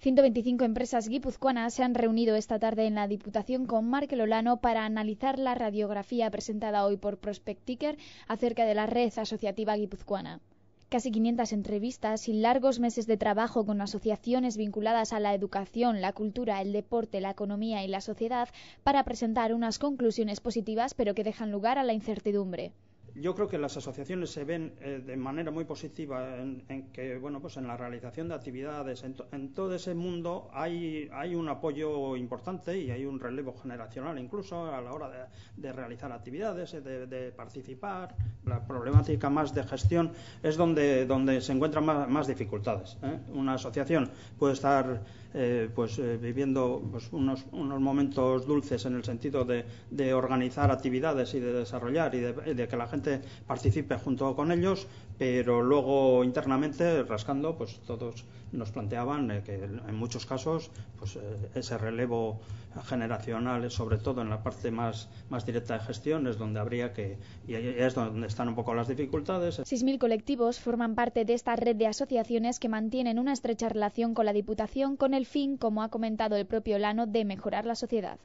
125 empresas guipuzcoanas se han reunido esta tarde en la Diputación con Markel Olano para analizar la radiografía presentada hoy por Prospecticker acerca de la red asociativa guipuzcoana. Casi 500 entrevistas y largos meses de trabajo con asociaciones vinculadas a la educación, la cultura, el deporte, la economía y la sociedad para presentar unas conclusiones positivas, pero que dejan lugar a la incertidumbre. Yo creo que las asociaciones se ven de manera muy positiva en que, bueno, pues en la realización de actividades, en todo ese mundo hay un apoyo importante y hay un relevo generacional incluso a la hora de realizar actividades, de participar. La problemática más de gestión es donde se encuentran más dificultades, ¿eh? Una asociación puede estar viviendo pues unos momentos dulces en el sentido de organizar actividades y de desarrollar y de que la gente participe junto con ellos, pero luego internamente rascando, pues todos nos planteaban que en muchos casos pues ese relevo generacional, sobre todo en la parte más directa de gestión, es donde habría que, y es donde están un poco las dificultades. 6.000 colectivos forman parte de esta red de asociaciones que mantienen una estrecha relación con la Diputación con el fin, como ha comentado el propio Olano, de mejorar la sociedad.